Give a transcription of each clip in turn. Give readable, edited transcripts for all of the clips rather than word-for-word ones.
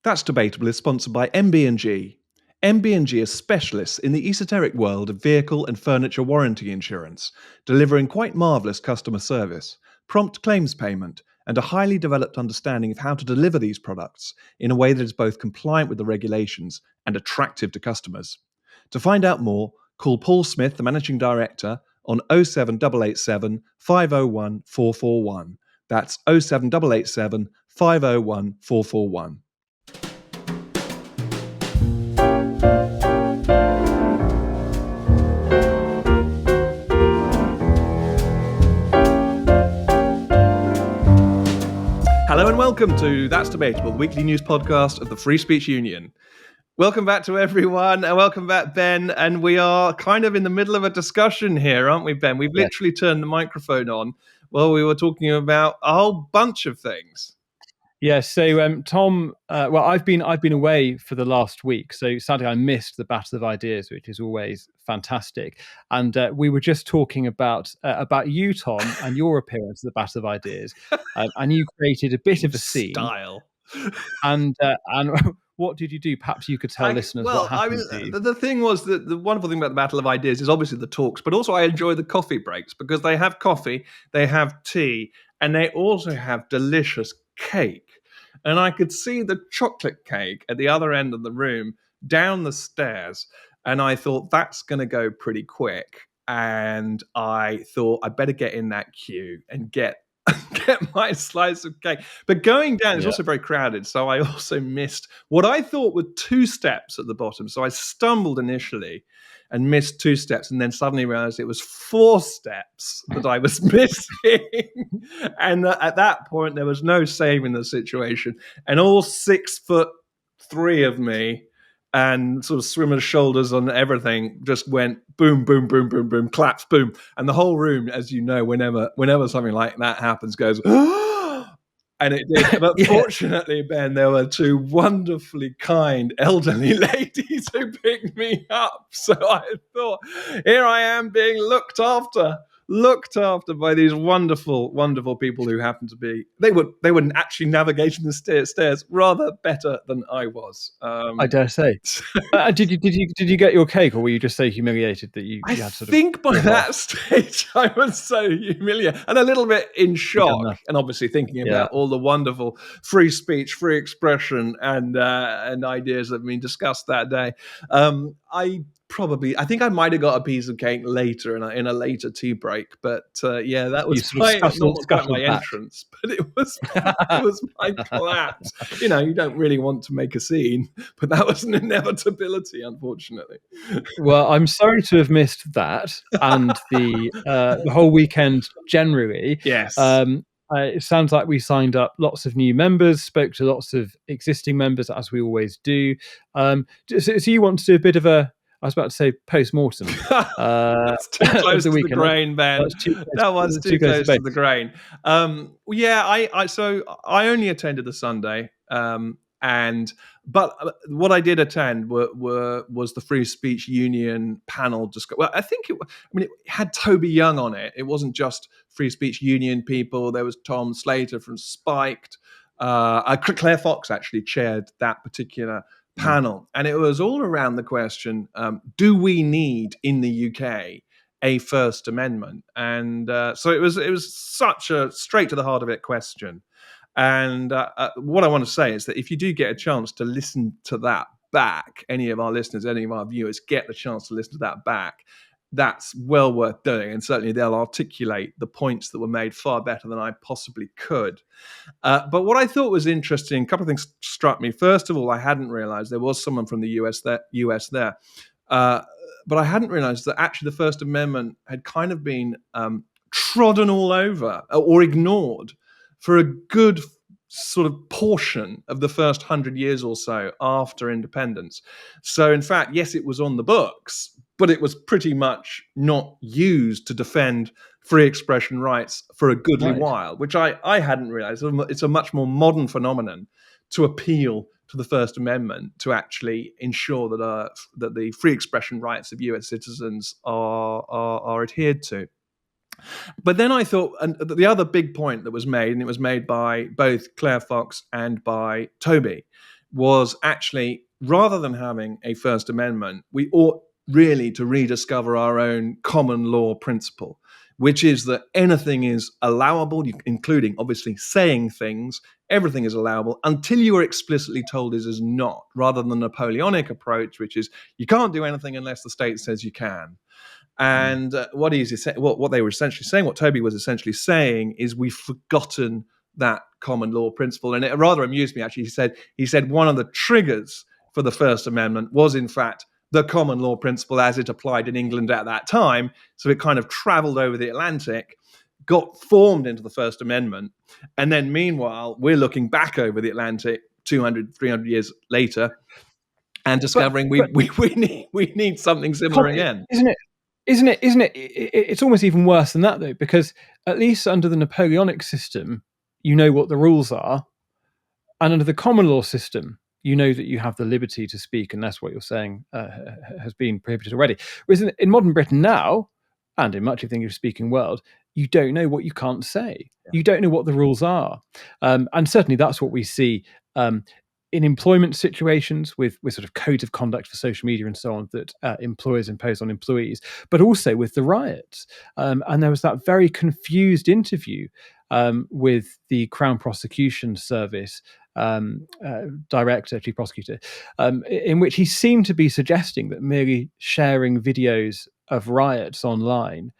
That's Debatable is sponsored by MB&G. MB&G is specialists in the esoteric world of vehicle and furniture warranty insurance, delivering quite marvellous customer service, prompt claims payment, and a highly developed understanding of how to deliver these products in a way that is both compliant with the regulations and attractive to customers. To find out more, call Paul Smith, the Managing Director, on 07887 501 441. That's 07887 501 441. Hello and welcome to That's Debatable, the weekly news podcast of the Free Speech Union. Welcome back to everyone, and welcome back, Ben. And we are kind of in the middle of a discussion here, aren't we, Ben? We've literally turned the microphone on while we were talking about a whole bunch of things. Yeah, so Tom, well, I've been away for the last week, so sadly I missed the Battle of Ideas, which is always fantastic. And we were just talking about you, Tom, and your appearance at the Battle of Ideas, and you created a bit of a scene. Style. And what did you do? Perhaps you could tell listeners what happened to you. The thing was that the wonderful thing about the Battle of Ideas is obviously the talks, but also I enjoy the coffee breaks because they have coffee, they have tea, and they also have delicious cake. And I could see the chocolate cake at the other end of the room down the stairs. And I thought, that's going to go pretty quick. And I thought, I better get in that queue and get my slice of cake. But going down is also very crowded. So I also missed what I thought were 2 steps at the bottom. So I stumbled initially and missed 2 steps, and then suddenly realized it was 4 steps that I was missing. And at that point, there was no saving the situation. And all 6'3" of me and sort of swimmer's shoulders on everything just went boom, boom, boom, boom, boom, claps, boom. And the whole room, as you know, whenever something like that happens, goes, and it did. But fortunately, Ben, there were 2 wonderfully kind elderly ladies who picked me up. So I thought, here I am being looked after by these wonderful, wonderful people who happened to be, they were actually navigating the stairs rather better than I was. I dare say. Did you get your cake, or were you just so humiliated that you had sort of... I think by that stage I was so humiliated and a little bit in shock, and obviously thinking about all the wonderful free speech, free expression, and ideas that have been discussed that day. I think I might have got a piece of cake later in a later tea break, but that was not quite my entrance, but it was my collapse. You know, you don't really want to make a scene, but that was an inevitability, unfortunately. Well, I'm sorry to have missed that and the whole weekend generally. Yes. It sounds like we signed up lots of new members, spoke to lots of existing members, as we always do. So you want to do a bit of a, I was about to say post-mortem. That's too close to the grain, Ben. That was too close to the grain. So I only attended the Sunday, but what I did attend was the Free Speech Union panel. Well, I think it had Toby Young on it. It wasn't just Free Speech Union people. There was Tom Slater from Spiked. Claire Fox actually chaired that particular panel, and it was all around the question: do we need in the UK a First Amendment? And so it was such a straight to the heart of it question. And what I want to say is that if you do get a chance to listen to that back, any of our listeners, any of our viewers get the chance to listen to that back, that's well worth doing. And certainly they'll articulate the points that were made far better than I possibly could. But what I thought was interesting, a couple of things struck me. First of all, I hadn't realized there was someone from the US there. But I hadn't realized that actually the First Amendment had kind of been trodden all over or ignored for a good sort of portion of the first 100 years or so after independence. So in fact, yes, it was on the books, but it was pretty much not used to defend free expression rights for a goodly while, which I hadn't realized. It's a much more modern phenomenon to appeal to the First Amendment to actually ensure that the free expression rights of US citizens are adhered to. But then I thought, and the other big point that was made, and it was made by both Claire Fox and by Toby, was actually, rather than having a First Amendment, we ought really to rediscover our own common law principle, which is that anything is allowable, including obviously saying things. Everything is allowable until you are explicitly told it is not, rather than the Napoleonic approach, which is you can't do anything unless the state says you can. And what they were essentially saying, what Toby was essentially saying, is we've forgotten that common law principle. And it rather amused me, actually. He said one of the triggers for the First Amendment was, in fact, the common law principle as it applied in England at that time. So it kind of traveled over the Atlantic, got formed into the First Amendment. And then meanwhile, we're looking back over the Atlantic 200, 300 years later and discovering we need something similar again. Isn't it? It's almost even worse than that, though, because at least under the Napoleonic system, you know what the rules are. And under the common law system, you know that you have the liberty to speak, and that's what you're saying has been prohibited already. Whereas in modern Britain now, and in much of the English-speaking world, you don't know what you can't say. Yeah. You don't know what the rules are. And certainly that's what we see in employment situations with sort of codes of conduct for social media and so on that employers impose on employees, but also with the riots. And there was that very confused interview with the Crown Prosecution Service director, chief prosecutor, in which he seemed to be suggesting that merely sharing videos of riots online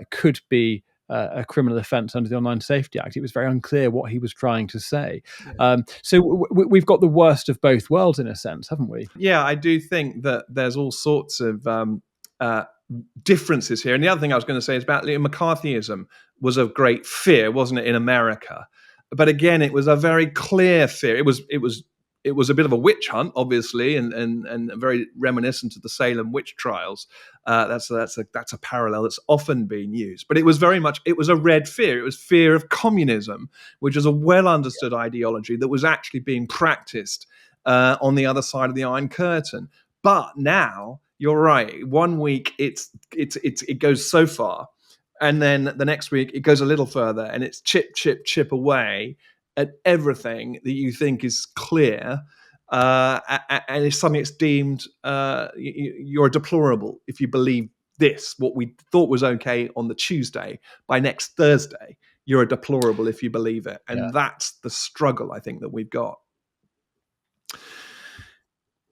could be a criminal offence under the Online Safety Act. It was very unclear what he was trying to say. Yeah. So we've got the worst of both worlds in a sense, haven't we? Yeah, I do think that there's all sorts of differences here. And the other thing I was going to say is about McCarthyism was a great fear, wasn't it, in America? But again, it was a very clear fear. It was a bit of a witch hunt, obviously, and very reminiscent of the Salem witch trials. That's a parallel that's often been used. But it was a red fear. It was fear of communism, which is a well understood ideology that was actually being practiced on the other side of the Iron Curtain. But now you're right. 1 week it goes so far. And then the next week, it goes a little further, and it's chip away at everything that you think is clear. And if suddenly it's deemed you're deplorable if you believe this, what we thought was okay on the Tuesday, by next Thursday, you're a deplorable if you believe it. And that's the struggle, I think, that we've got.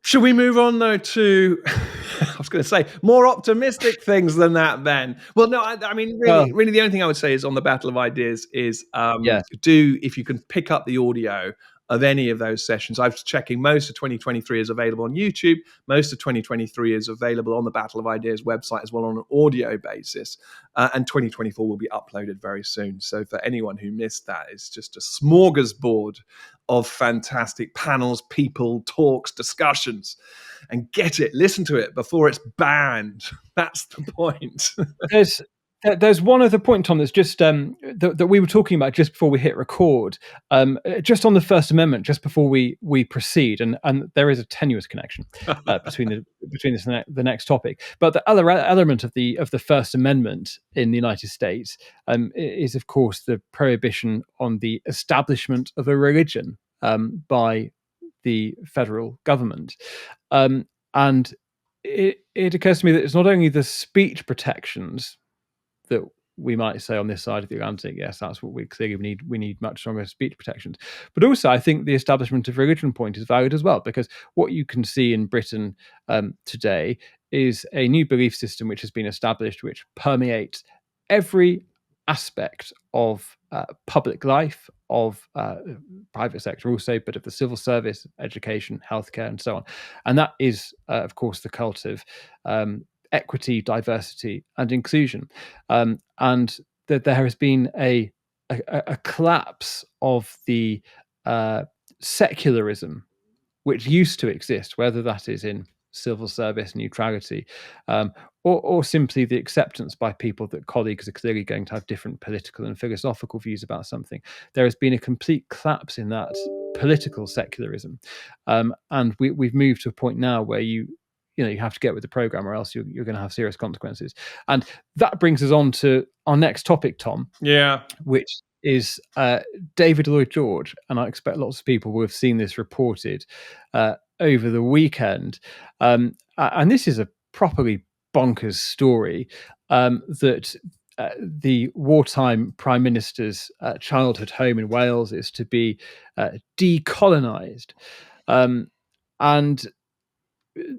Should we move on, though, to, I was going to say, more optimistic things than that, Ben? Well, no, I mean, really, the only thing I would say is on the Battle of Ideas is if you can pick up the audio of any of those sessions. I was checking, most of 2023 is available on YouTube. Most of 2023 is available on the Battle of Ideas website as well on an audio basis. And 2024 will be uploaded very soon. So for anyone who missed that, it's just a smorgasbord of fantastic panels, people, talks, discussions. And listen to it before it's banned. That's the point. There's one other point, Tom, that's just that we were talking about just before we hit record, just on the First Amendment, just before we proceed, and there is a tenuous connection between this and the next topic. But the other element of the First Amendment in the United States is, of course, the prohibition on the establishment of a religion by the federal government, and it occurs to me that it's not only the speech protections that we might say on this side of the Atlantic, yes, that's what we clearly need. We need much stronger speech protections. But also, I think the establishment of religion point is valid as well, because what you can see in Britain today is a new belief system which has been established, which permeates every aspect of public life, of private sector also, but of the civil service, education, healthcare, and so on. And that is, of course, the cult of equity, diversity, and inclusion, and that there has been a collapse of the secularism which used to exist, whether that is in civil service neutrality, or simply the acceptance by people that colleagues are clearly going to have different political and philosophical views about something. There has been a complete collapse in that political secularism, and we've moved to a point now where you have to get with the program, or else you're going to have serious consequences. And that brings us on to our next topic, Tom. Yeah. Which is David Lloyd George, and I expect lots of people will have seen this reported over the weekend. And this is a properly bonkers story that the wartime Prime Minister's childhood home in Wales is to be decolonised. And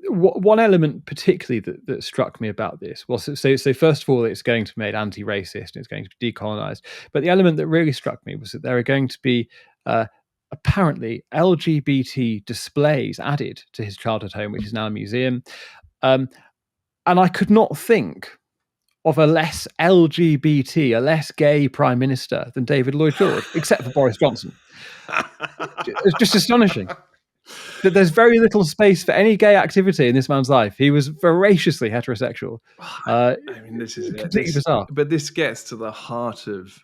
one element particularly that struck me about this was so first of all, it's going to be made anti-racist and it's going to be decolonised. But the element that really struck me was that there are going to be apparently LGBT displays added to his childhood home, which is now a museum. And I could not think of a less LGBT, a less gay prime minister than David Lloyd George, except for Boris Johnson. It's just astonishing that there's very little space for any gay activity in this man's life. He was voraciously heterosexual. I mean, this is completely bizarre. But this gets to the heart of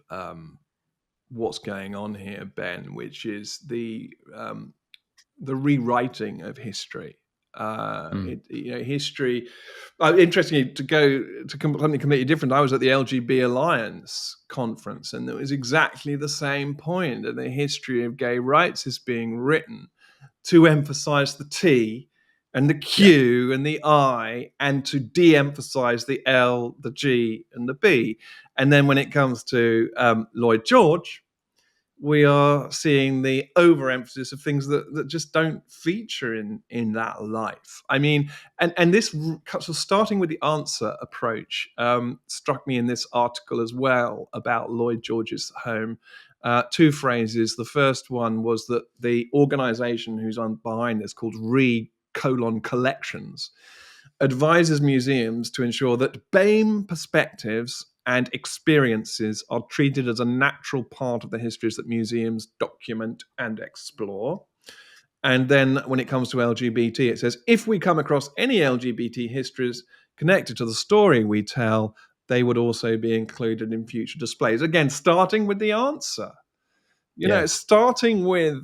what's going on here, Ben, which is the rewriting of history. History. Interestingly, to go to something completely different, I was at the LGBT Alliance conference, and it was exactly the same point. That the history of gay rights is being written to emphasize the T and the Q and the I, and to de-emphasize the L, the G, and the B. And then when it comes to Lloyd George, we are seeing the overemphasis of things that just don't feature in that life. I mean, and this so starting with the answer approach struck me in this article as well about Lloyd George's home. Two phrases. The first one was that the organization who's behind this, called Collections, advises museums to ensure that BAME perspectives and experiences are treated as a natural part of the histories that museums document and explore. And then when it comes to LGBT, it says, if we come across any LGBT histories connected to the story we tell, they would also be included in future displays. Again, starting with the answer. Starting with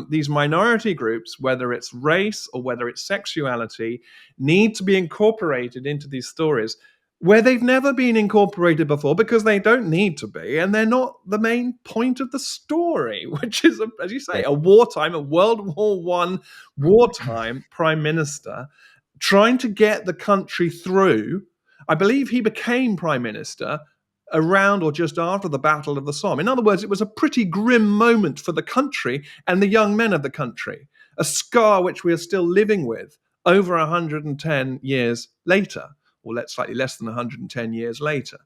these minority groups, whether it's race or whether it's sexuality, need to be incorporated into these stories where they've never been incorporated before, because they don't need to be, and they're not the main point of the story, which is, as you say, a World War I wartime prime minister trying to get the country through. I believe he became prime minister around or just after the Battle of the Somme. In other words, it was a pretty grim moment for the country and the young men of the country, a scar which we are still living with over 110 years later, or slightly less than 110 years later.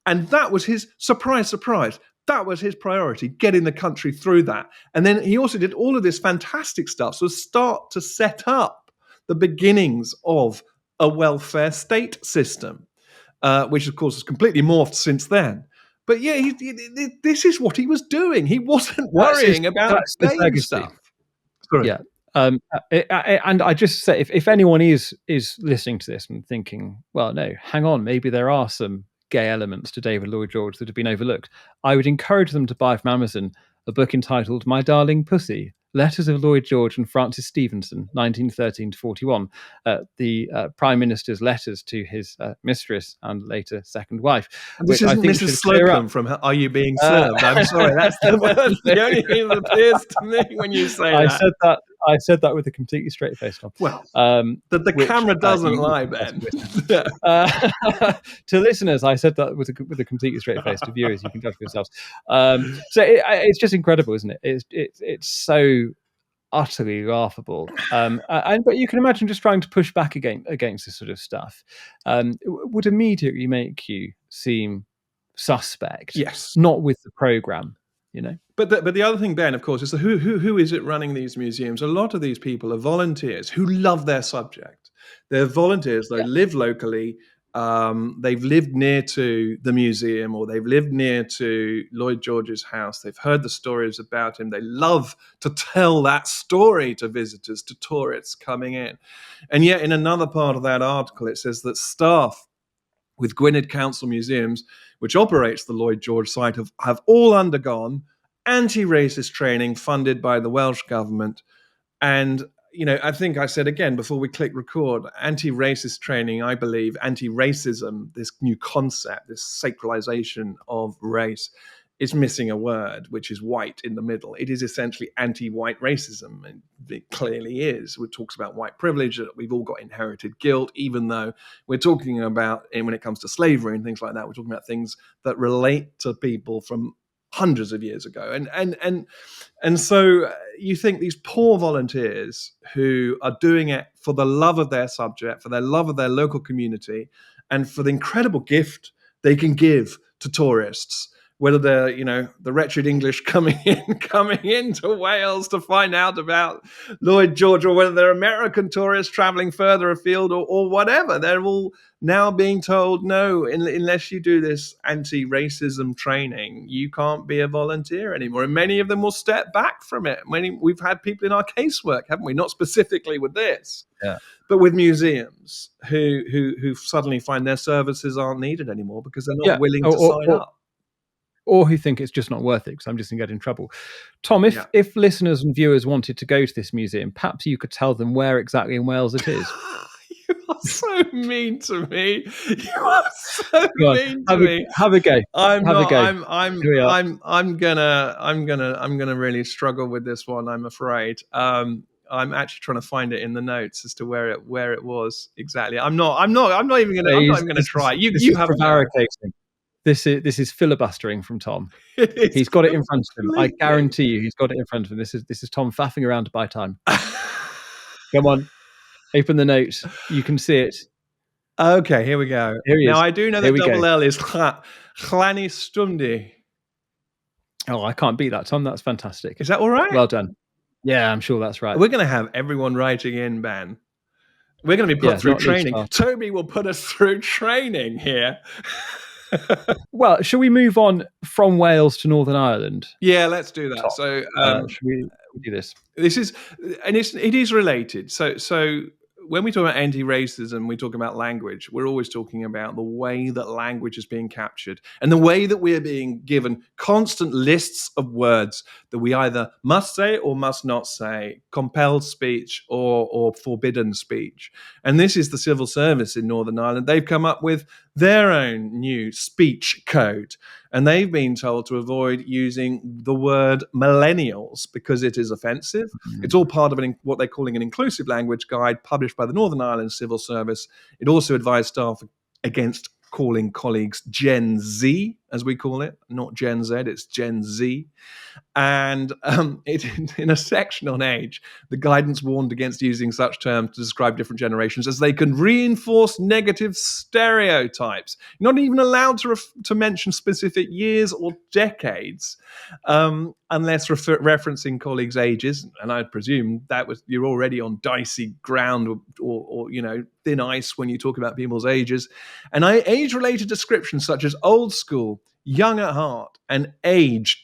And that was his, surprise, that was his priority, getting the country through that. And then he also did all of this fantastic stuff, so start to set up the beginnings of a welfare state system. Which, of course, has completely morphed since then. But yeah, this is what he was doing. He wasn't worrying about BAME stuff. Sorry. Yeah. And I just say, if anyone is listening to this and thinking, well, no, hang on, maybe there are some gay elements to David Lloyd George that have been overlooked, I would encourage them to buy from Amazon a book entitled My Darling Pussy, Letters of Lloyd George and Francis Stevenson, 1913 to 41, the Prime Minister's letters to his mistress and later second wife. This isn't Mrs. Slocum from Are You Being Served? I'm sorry, that's the only thing that appears to me when you say that. I said that with a completely straight face, Tom. Well, the camera doesn't lie, Ben. To listeners, I said that with a completely straight face. To viewers, you can judge for yourselves. So it's just incredible, isn't it? It's so utterly laughable. But you can imagine just trying to push back against this sort of stuff would immediately make you seem suspect. Yes, not with the program. But the other thing, Ben, of course, is who is it running these museums? A lot of these people are volunteers who love their subject. They're volunteers. They live locally. They've lived near to the museum, or they've lived near to Lloyd George's house. They've heard the stories about him. They love to tell that story to visitors, to tourists coming in. And yet in another part of that article, it says that staff with Gwynedd Council Museums, which operates the Lloyd George site, have all undergone anti-racist training funded by the Welsh government. And, I think I said again before we click record, anti-racist training, I believe, anti-racism, this new concept, this sacralization of race, it's missing a word, which is white in the middle. It is essentially anti-white racism, and it clearly is. It talks about white privilege, that we've all got inherited guilt, even though we're talking about, and when it comes to slavery and things like that, we're talking about things that relate to people from hundreds of years ago. And so you think these poor volunteers who are doing it for the love of their subject, for their love of their local community, and for the incredible gift they can give to tourists, whether they're, the wretched English coming into Wales to find out about Lloyd George, or whether they're American tourists traveling further afield, or whatever. They're all now being told, no, unless you do this anti-racism training, you can't be a volunteer anymore. And many of them will step back from it. We've had people in our casework, haven't we? Not specifically with this, but with museums who suddenly find their services aren't needed anymore because they're not willing to sign up. Or who think it's just not worth it because I'm just going to get in trouble. Tom, if listeners and viewers wanted to go to this museum, perhaps you could tell them where exactly in Wales it is. You are so mean to me. You are so mean to me. Have a go. I'm gonna really struggle with this one, I'm afraid. I'm actually trying to find it in the notes as to where it was exactly. I'm not even gonna try. You have prevaricating. This is filibustering from Tom. He's got it in front of him. I guarantee you, he's got it in front of him. This is Tom faffing around to buy time. Come on, open the note. You can see it. Okay, here we go. Here he is. Now I do know that double L is Llanystumdwy. Oh, I can't beat that, Tom. That's fantastic. Is that all right? Well done. Yeah, I'm sure that's right. We're going to have everyone writing in, Ben. We're going to be put through training. Toby will put us through training here. Well, shall we move on from Wales to Northern Ireland? Yeah, let's do that. So, should we do this? It is related. So when we talk about anti-racism, we talk about language. We're always talking about the way that language is being captured and the way that we are being given constant lists of words that we either must say or must not say, compelled speech or forbidden speech. And this is the civil service in Northern Ireland. They've come up with their own new speech code, and they've been told to avoid using the word millennials because it is offensive. Mm-hmm. It's all part of what they're calling an inclusive language guide published by the Northern Ireland Civil Service. It also advised staff against calling colleagues Gen Z, as we call it, not Gen Z, it's Gen Z. And in a section on age, the guidance warned against using such terms to describe different generations as they can reinforce negative stereotypes. You're not even allowed to mention specific years or decades unless referencing colleagues' ages. And I presume you're already on dicey ground or thin ice when you talk about people's ages. And age-related descriptions such as old school, young at heart, and aged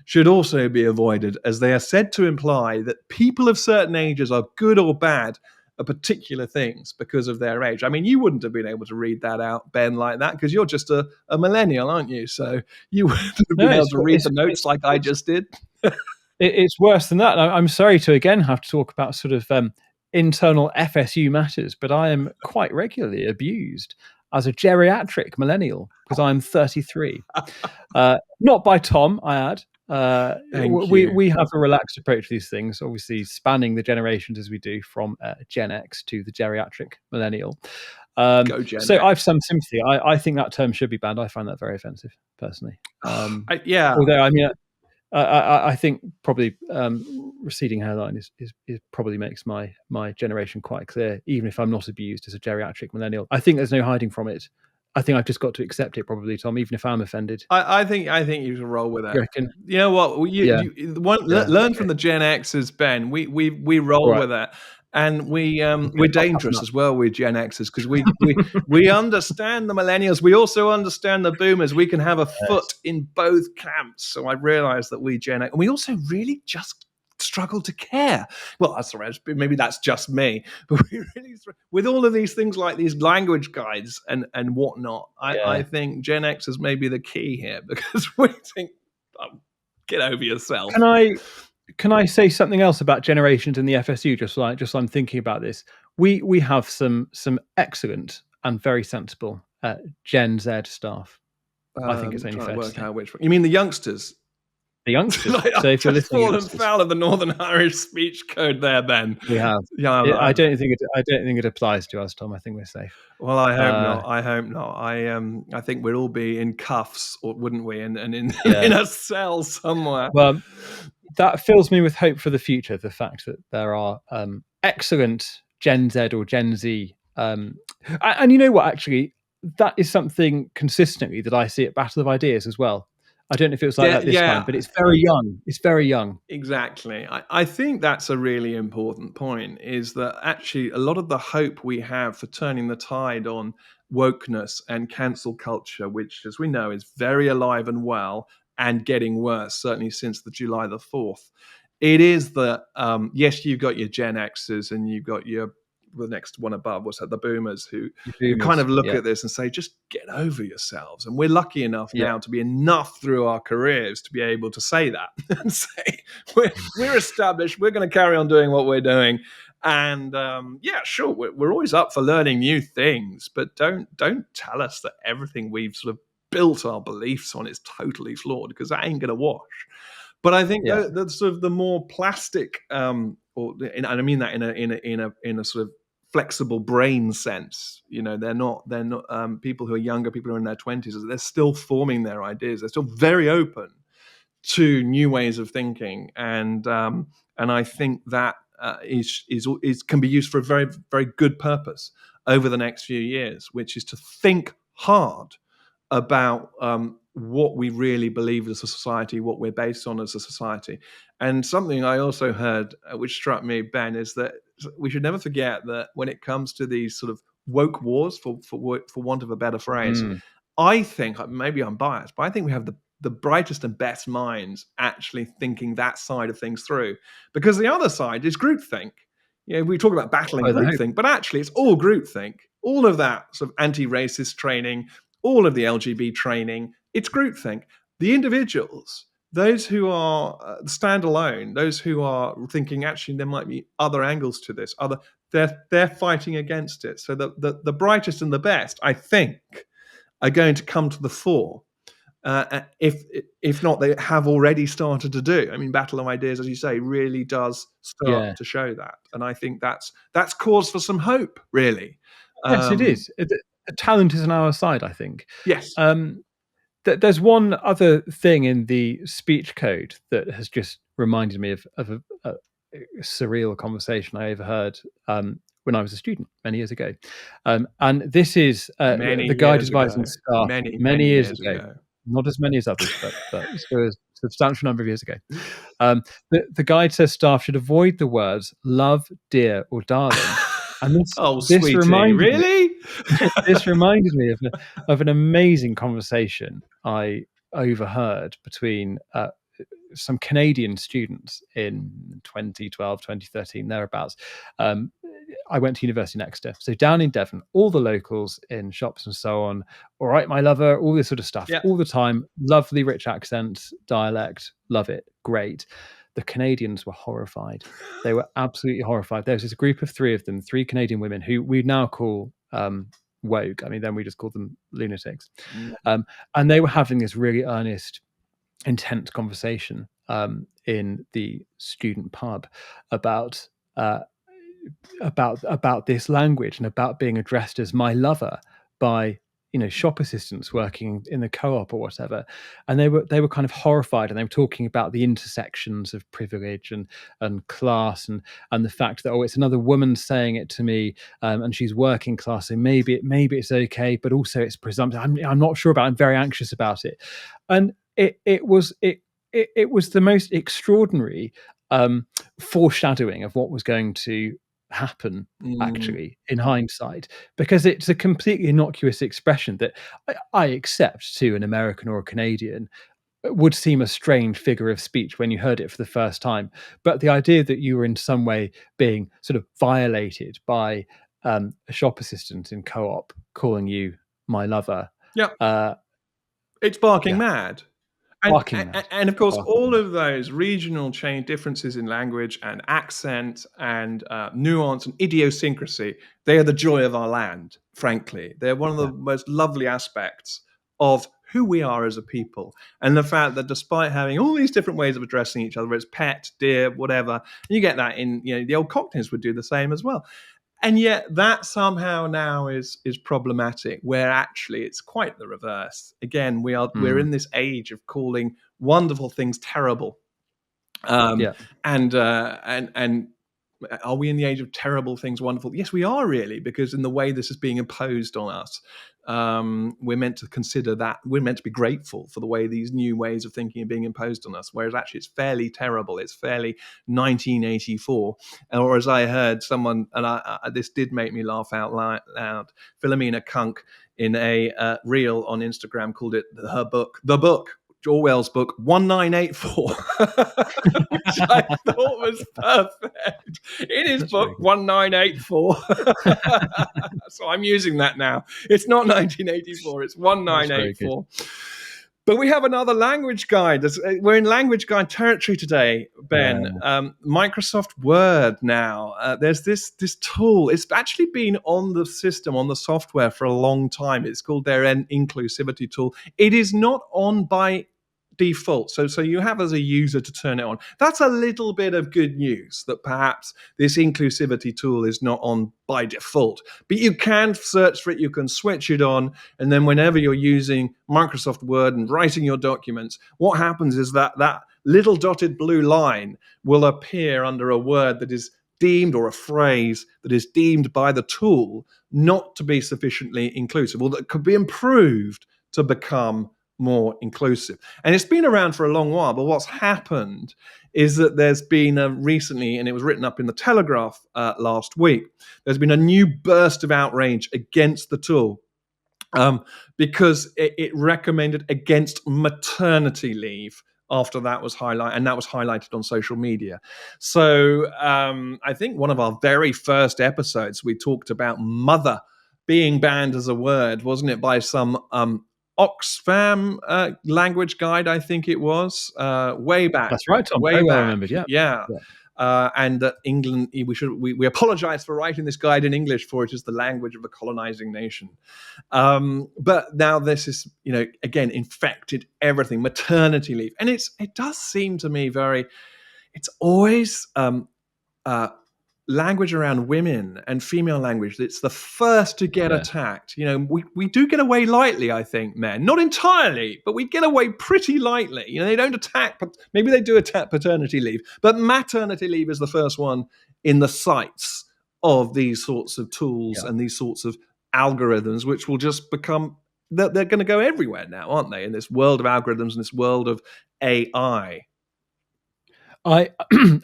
should also be avoided, as they are said to imply that people of certain ages are good or bad at particular things because of their age. I mean, you wouldn't have been able to read that out, Ben, like that, because you're just a millennial, aren't you? So you wouldn't have been able to read the notes like I just did. It's worse than that. I'm sorry to again have to talk about sort of internal FSU matters, but I am quite regularly abused as a geriatric millennial because I'm 33. Not by Tom, I add. We have a relaxed approach to these things, obviously spanning the generations as we do from Gen X to the geriatric millennial. Go Gen X. I have some sympathy. I think that term should be banned. I find that very offensive, personally. Although, I mean, I think probably receding hairline is probably makes my generation quite clear, even if I'm not abused as a geriatric millennial. I think there's no hiding from it. I think I've just got to accept it, probably, Tom, even if I'm offended. I think you should roll with that. You know what? Learn from the Gen Xers, Ben. We roll with that. And we're dangerous as well with Gen Xers because we understand the millennials. We also understand the boomers. We can have a foot in both camps. So I realize that we Gen X, and we also really just struggle to care. Well, that's all right. Maybe that's just me. But we really, with all of these things like these language guides and whatnot, I think Gen Xers may be the key here because we think, get over yourself. Can I say something else about generations in the FSU? Just so I'm thinking about this. We have some excellent and very sensible Gen Z staff. I think it's only Trying to fair to work say. out which one. You mean the youngsters? The youngsters. Like, So I've if you're just listening, fallen youngsters, foul of the Northern Irish speech code there, Ben. we have. Yeah, I don't think it applies to us, Tom. I think we're safe. well, I hope not. I hope not. I think we'd all be in cuffs, or wouldn't we? And in Yeah. in a cell somewhere. Well, that fills me with hope for the future. The fact that there are excellent Gen Z or Gen Z, and you know what? Actually, that is something consistently that I see at Battle of Ideas as well. I don't know if it was like that this time, but it's very young. It's very young. Exactly. I think that's a really important point, is that actually a lot of the hope we have for turning the tide on wokeness and cancel culture, which, as we know, is very alive and well and getting worse, certainly since the July the 4th. It is that, yes, you've got your Gen Xers and you've got the next one above, what's that, the boomers, who kind of look at this and say, just get over yourselves. And we're lucky enough now to be enough through our careers to be able to say that and say, we're established, we're going to carry on doing what we're doing. And sure, we're always up for learning new things, but don't tell us that everything we've sort of built our beliefs on is totally flawed, because that ain't going to wash. But I think the sort of the more plastic, and I mean that in a sort of flexible brain sense. You know, they're not people who are younger, people who are in their 20s. They're still forming their ideas. They're still very open to new ways of thinking, and I think that is can be used for a very, very good purpose over the next few years, which is to think hard about what we really believe as a society, what we're based on as a society. And something I also heard, which struck me, Ben, is that we should never forget that when it comes to these sort of woke wars, for want of a better phrase, I think, maybe I'm biased, but I think we have the brightest and best minds actually thinking that side of things through. Because the other side is groupthink. You know, we talk about battling groupthink, but actually it's all groupthink. All of that sort of anti-racist training, all of the LGBT training, it's groupthink. The individuals, those who are standalone, those who are thinking actually there might be other angles to this, they're fighting against it. So the brightest and the best, I think, are going to come to the fore. If not, they have already started to do. I mean, Battle of Ideas, as you say, really does start to show that, and I think that's cause for some hope, really. Yes, it is. The talent is on our side, I think. Yes. There's one other thing in the speech code that has just reminded me of a surreal conversation I overheard when I was a student many years ago. And this is the guide advising staff many years ago. Not as many as others, but still a substantial number of years ago. The guide says staff should avoid the words love, dear, or darling. And this reminded me of an amazing conversation I overheard between some Canadian students in 2012, 2013, thereabouts. I went to university in Exeter. So down in Devon, all the locals in shops and so on, all right, my lover, all this sort of stuff, all the time. Lovely, rich accent, dialect, love it, great. The Canadians were horrified. They were absolutely horrified. There was this group of three Canadian women who we now call woke. I mean, then we just call them lunatics. And they were having this really earnest, intense conversation in the student pub about this language and about being addressed as my lover by shop assistants working in the co-op or whatever. And they were kind of horrified, and they were talking about the intersections of privilege and class and the fact that it's another woman saying it to me, and she's working class, so maybe it's okay, but also it's presumptive. I'm not sure about it. I'm very anxious about it. And it was the most extraordinary foreshadowing of what was going to happen actually in hindsight, because it's a completely innocuous expression that I accept to an American or a Canadian would seem a strange figure of speech when you heard it for the first time. But the idea that you were in some way being sort of violated by a shop assistant in co-op calling you my lover, it's barking mad. And of course, all of those regional differences in language and accent and nuance and idiosyncrasy, they are the joy of our land, frankly. They're one of the most lovely aspects of who we are as a people, and the fact that despite having all these different ways of addressing each other, it's pet, dear, whatever, and you get that in, the old Cockneys would do the same as well. And yet that somehow now is problematic, where actually it's quite the reverse. Again, we're in this age of calling wonderful things terrible. And are we in the age of terrible things wonderful? Yes, we are, really, because in the way this is being imposed on us, we're meant to consider that, we're meant to be grateful for the way these new ways of thinking are being imposed on us, whereas actually it's fairly terrible. It's fairly 1984. Or as I heard someone, and this did make me laugh out loud, Philomena Kunk in a reel on Instagram called it the book, Orwell's book 1984, which I thought was perfect. In his book 1984. So I'm using that now. It's not 1984, it's 1984. But we have another language guide. We're in language guide territory today, Ben. Microsoft Word now. There's this tool. It's actually been on the system, on the software for a long time. It's called their inclusivity tool. It is not on by default. So you have as a user to turn it on. That's a little bit of good news, that perhaps this inclusivity tool is not on by default. But you can search for it, you can switch it on, and then whenever you're using Microsoft Word and writing your documents, what happens is that little dotted blue line will appear under a word that is deemed, or a phrase that is deemed by the tool not to be sufficiently inclusive, or that could be improved to become more inclusive. And it's been around for a long while, but what's happened is that there's been recently, and it was written up in the Telegraph last week, there's been a new burst of outrage against the tool because it recommended against maternity leave after that was highlighted, and that was highlighted on social media. So I think one of our very first episodes, we talked about mother being banned as a word, wasn't it, by some Oxfam language guide, I think it was, way back. That's right, Tom. Way back. Well remembered, yeah. And that England, we apologise for writing this guide in English, for it is the language of a colonising nation. But now this is, again, infected everything, maternity leave, and it does seem to me it's always language around women and female language that's the first to get attacked. We do get away lightly, I think, men. Not entirely, but we get away pretty lightly. They don't attack, but maybe they do attack paternity leave. But maternity leave is the first one in the sights of these sorts of tools and these sorts of algorithms, which will just become, they're going to go everywhere now, aren't they? In this world of algorithms and this world of AI. I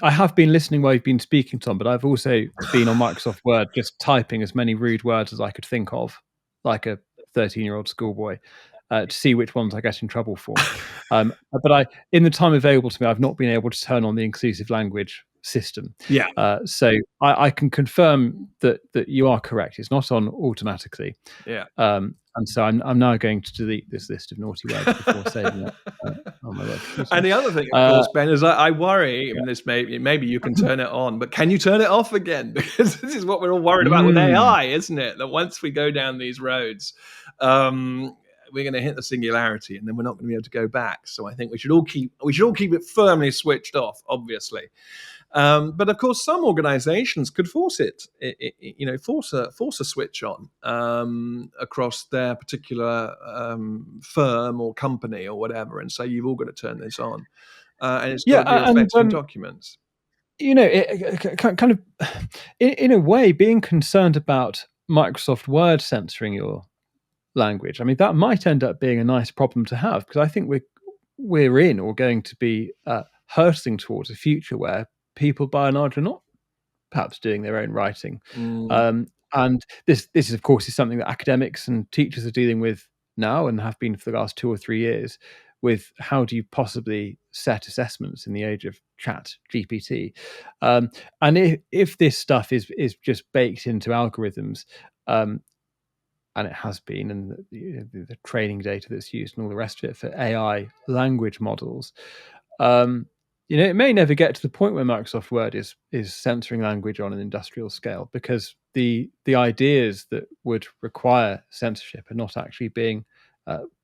have been listening while you've been speaking, Tom, but I've also been on Microsoft Word just typing as many rude words as I could think of, like a 13-year-old schoolboy, to see which ones I get in trouble for. But in the time available to me, I've not been able to turn on the inclusive language system. So I can confirm that you are correct. It's not on automatically. And so I'm now going to delete this list of naughty words before saving it on my web. And the other thing, of course, Ben, is I worry, and this maybe you can turn it on, but can you turn it off again? Because this is what we're all worried about with AI, isn't it? That once we go down these roads, we're going to hit the singularity, and then we're not going to be able to go back. So I think we should all keep it firmly switched off, obviously. But of course, some organisations could force a switch on across their particular firm or company or whatever, and say you've all got to turn this on, and it's got to be reflected in documents. It kind of, in a way, being concerned about Microsoft Word censoring your language, I mean, that might end up being a nice problem to have, because I think we're in or going to be hurtling towards a future where people by and large are not perhaps doing their own writing. And this is, of course, is something that academics and teachers are dealing with now and have been for the last 2 or 3 years, with how do you possibly set assessments in the age of chat GPT. And if this stuff is just baked into algorithms, and it has been, and the training data that's used and all the rest of it for AI language models, it may never get to the point where Microsoft Word is censoring language on an industrial scale, because the ideas that would require censorship are not actually being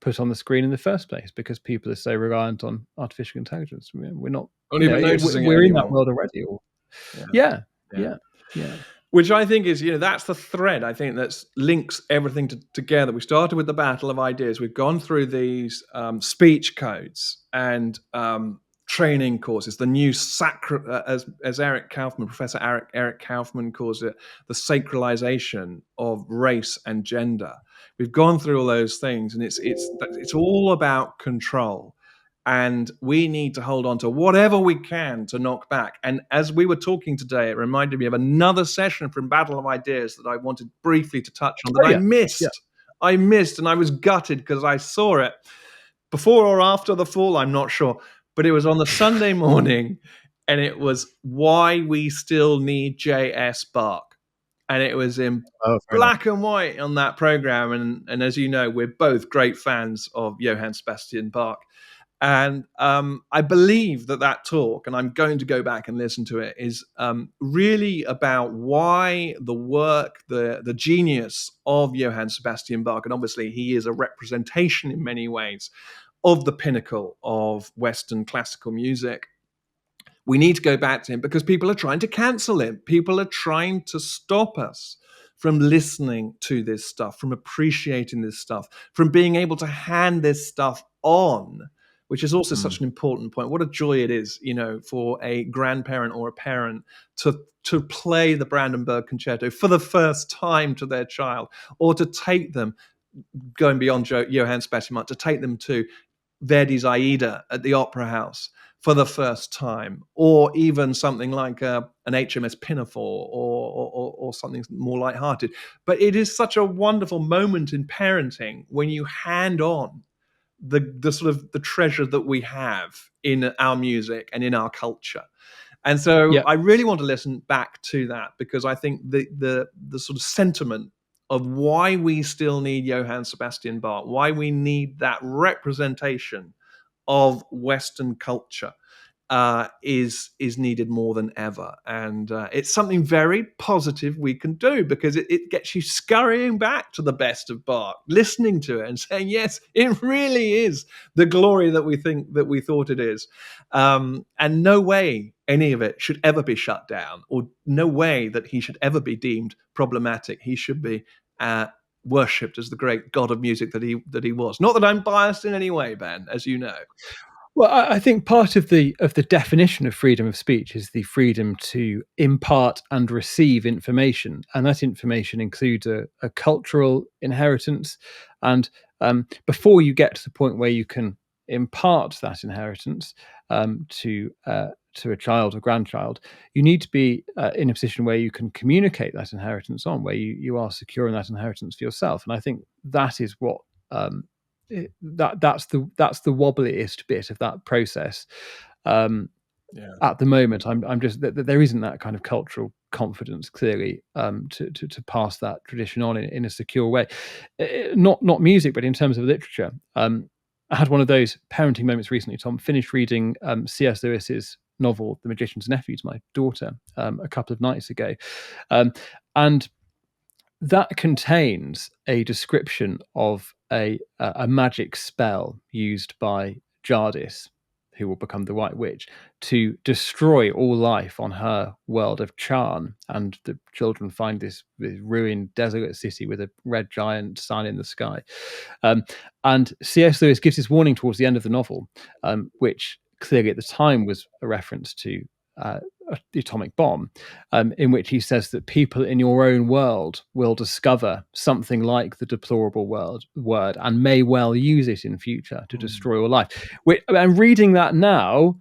put on the screen in the first place, because people are so reliant on artificial intelligence. We're not, Not even noticing it we're in that anymore. world already. Yeah. Which I think is, that's the thread, I think, that links everything together. We started with the battle of ideas. We've gone through these speech codes and training courses, the new as Eric Kaufman, Professor Eric Kaufman calls it, the sacralization of race and gender. We've gone through all those things, and it's all about control. And we need to hold on to whatever we can to knock back. And as we were talking today, it reminded me of another session from Battle of Ideas that I wanted briefly to touch on that I missed. Yeah. I missed, and I was gutted because I saw it before or after the fall, I'm not sure. But it was on the Sunday morning, and it was why we still need J.S. Bach. And it was in black and white on that program. And as you know, we're both great fans of Johann Sebastian Bach. And I believe that talk, and I'm going to go back and listen to it, is really about why the work, the genius of Johann Sebastian Bach, and obviously he is a representation in many ways of the pinnacle of Western classical music. We need to go back to him because people are trying to cancel him. People are trying to stop us from listening to this stuff, from appreciating this stuff, from being able to hand this stuff on, which is also such an important point. What a joy it is, for a grandparent or a parent to play the Brandenburg Concerto for the first time to their child, or to take them, going beyond Johann Sebastian Bach, to take them to Verdi's Aida at the Opera House for the first time, or even something like an HMS Pinafore or something more lighthearted. But it is such a wonderful moment in parenting when you hand on the sort of the treasure that we have in our music and in our culture. And so I really want to listen back to that, because I think the sort of sentiment of why we still need Johann Sebastian Bach, why we need that representation of Western culture is needed more than ever. And it's something very positive we can do, because it gets you scurrying back to the best of Bach, listening to it and saying, yes, it really is the glory that we thought it is. And no way any of it should ever be shut down, or no way that he should ever be deemed problematic. He should be worshipped as the great god of music that he was. Not that I'm biased in any way, Ben, as you know. Well, I think part of the definition of freedom of speech is the freedom to impart and receive information, and that information includes a cultural inheritance. And before you get to the point where you can impart that inheritance to a child or grandchild, you need to be in a position where you can communicate that inheritance on, where you are secure in that inheritance for yourself. And I think that is what that's the wobbliest bit of that process. At the moment, I'm just that there isn't that kind of cultural confidence, clearly, to pass that tradition on in a secure way. Not music, but in terms of literature. I had one of those parenting moments recently, Tom. Finished reading C.S. Lewis's novel The Magician's Nephew to my daughter a couple of nights ago, and that contains a description of a magic spell used by Jadis, who will become the White Witch, to destroy all life on her world of Charn. And the children find this ruined, desolate city with a red giant sun in the sky. And C.S. Lewis gives this warning towards the end of the novel, which clearly at the time was a reference to the atomic bomb, in which he says that people in your own world will discover something like the deplorable word and may well use it in future to destroy all life. I'm reading that now.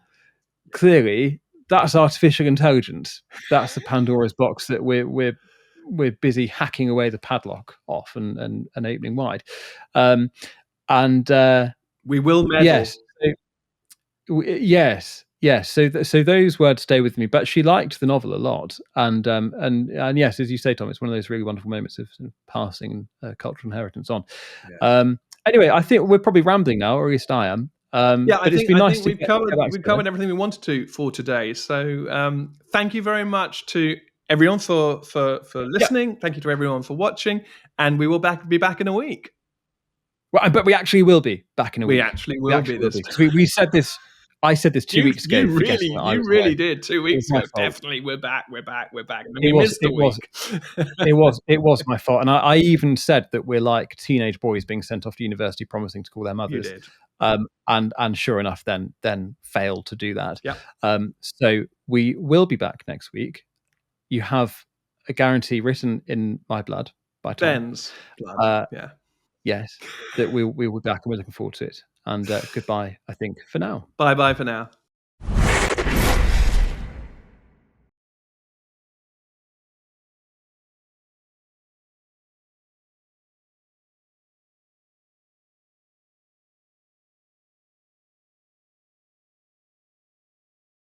Clearly, that's artificial intelligence. That's the Pandora's box that we're busy hacking away the padlock off and opening wide. And we will meddle. Yes. So those words stay with me. But she liked the novel a lot, and yes, as you say, Tom, it's one of those really wonderful moments of sort of passing cultural inheritance on. Yes. Anyway, I think we're probably rambling now, or at least I am. But it's been nice to we've covered everything we wanted to for today. So thank you very much to everyone for listening. Yeah. Thank you to everyone for watching, and we will be back in a week. Well, but we actually will be back in a week. We actually will be this because we said this. I said this 2 weeks ago. You forgetting that I really, was really away. did 2 It was weeks my ago. fault. Definitely, we're back. And It we was. missed a It was. week. It was my fault, and I even said that we're like teenage boys being sent off to university, promising to call their You mothers. did. And sure enough, then failed to do that. Yep. So we will be back next week. You have a guarantee written in my blood by Tom. Ben's blood. Yeah. Yes, that we will be back, and we're looking forward to it. And goodbye, I think, for now. Bye for now.